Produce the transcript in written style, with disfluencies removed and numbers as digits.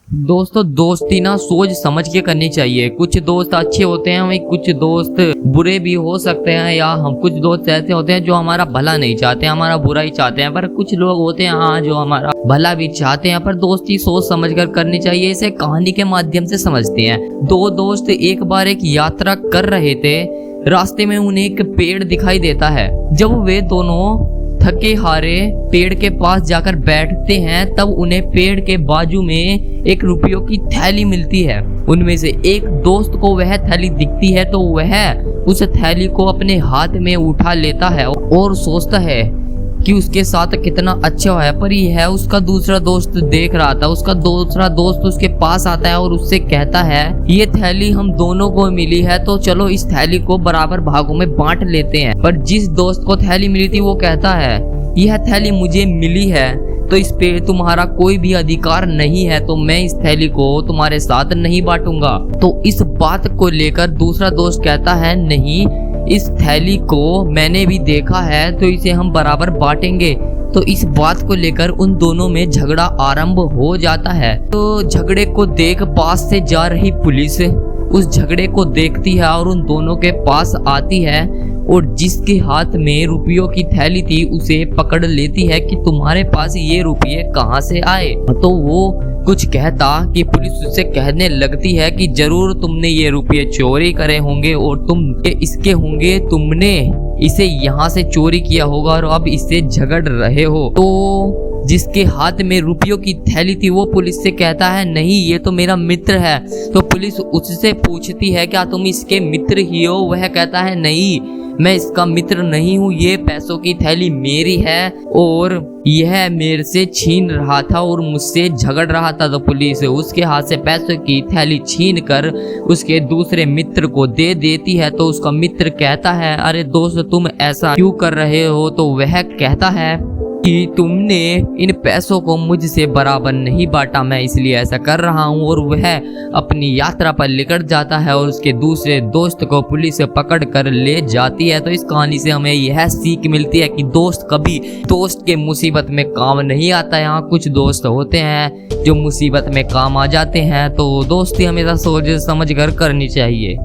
दोस्तों दोस्ती ना सोच समझ के करनी चाहिए। कुछ दोस्त अच्छे होते हैं, वहीं कुछ दोस्त बुरे भी हो सकते हैं, या हम कुछ दोस्त ऐसे होते हैं जो हमारा भला नहीं चाहते, हमारा बुरा ही चाहते हैं। पर कुछ लोग होते हैं हाँ जो हमारा भला भी चाहते हैं। पर दोस्ती सोच समझ कर करनी चाहिए। इसे कहानी के माध्यम से समझते हैं। दो दोस्त एक बार एक यात्रा कर रहे थे। रास्ते में उन्हें एक पेड़ दिखाई देता है। जब वे दोनों थके हारे पेड़ के पास जाकर बैठते हैं, तब उन्हें पेड़ के बाजू में एक रुपयों की थैली मिलती है। उनमें से एक दोस्त को वह थैली दिखती है तो वह उस थैली को अपने हाथ में उठा लेता है और सोचता है कि उसके साथ कितना अच्छा है। पर यह उसका दूसरा दोस्त देख रहा था। उसका दूसरा दोस्त उसके पास आता है और उससे कहता है, ये थैली हम दोनों को मिली है, तो चलो इस थैली को बराबर भागों में बांट लेते हैं। पर जिस दोस्त को थैली मिली थी वो कहता है, यह थैली मुझे मिली है तो इस पे तुम्हारा कोई भी अधिकार नहीं है, तो मैं इस थैली को तुम्हारे साथ नहीं बांटूंगा। तो इस बात को लेकर दूसरा दोस्त कहता है, नहीं, इस थैली को मैंने भी देखा है, तो इसे हम बराबर बांटेंगे। तो इस बात को लेकर उन दोनों में झगड़ा आरंभ हो जाता है। तो झगड़े को देख पास से जा रही पुलिस उस झगड़े को देखती है और उन दोनों के पास आती है और जिसके हाथ में रुपयों की थैली थी उसे पकड़ लेती है कि तुम्हारे पास ये रुपये कहाँ से आए। तो वो कुछ कहता कि पुलिस उससे कहने लगती है कि जरूर तुमने ये रुपये चोरी करे होंगे और तुम इसके होंगे, तुमने इसे यहाँ से चोरी किया होगा और अब इससे झगड़ रहे हो। तो जिसके हाथ में रुपयों की थैली थी वो पुलिस से कहता है, नहीं, ये तो मेरा मित्र है। तो पुलिस उससे पूछती है, क्या तुम इसके मित्र ही हो? वह कहता है, नहीं, मैं इसका मित्र नहीं हूँ, ये पैसों की थैली मेरी है और यह मेरे से छीन रहा था और मुझसे झगड़ रहा था। तो पुलिस उसके हाथ से पैसों की थैली छीन कर उसके दूसरे मित्र को दे देती है। तो उसका मित्र कहता है, अरे दोस्त, तुम ऐसा क्यों कर रहे हो? तो वह कहता है कि तुमने इन पैसों को मुझसे बराबर नहीं बांटा, मैं इसलिए ऐसा कर रहा हूँ। और वह अपनी यात्रा पर निकल जाता है और उसके दूसरे दोस्त को पुलिस पकड़ कर ले जाती है। तो इस कहानी से हमें यह सीख मिलती है कि दोस्त कभी दोस्त के मुसीबत में काम नहीं आता। यहाँ कुछ दोस्त होते हैं जो मुसीबत में काम आ जाते हैं। तो दोस्ती हमेशा सोच समझ कर करनी चाहिए।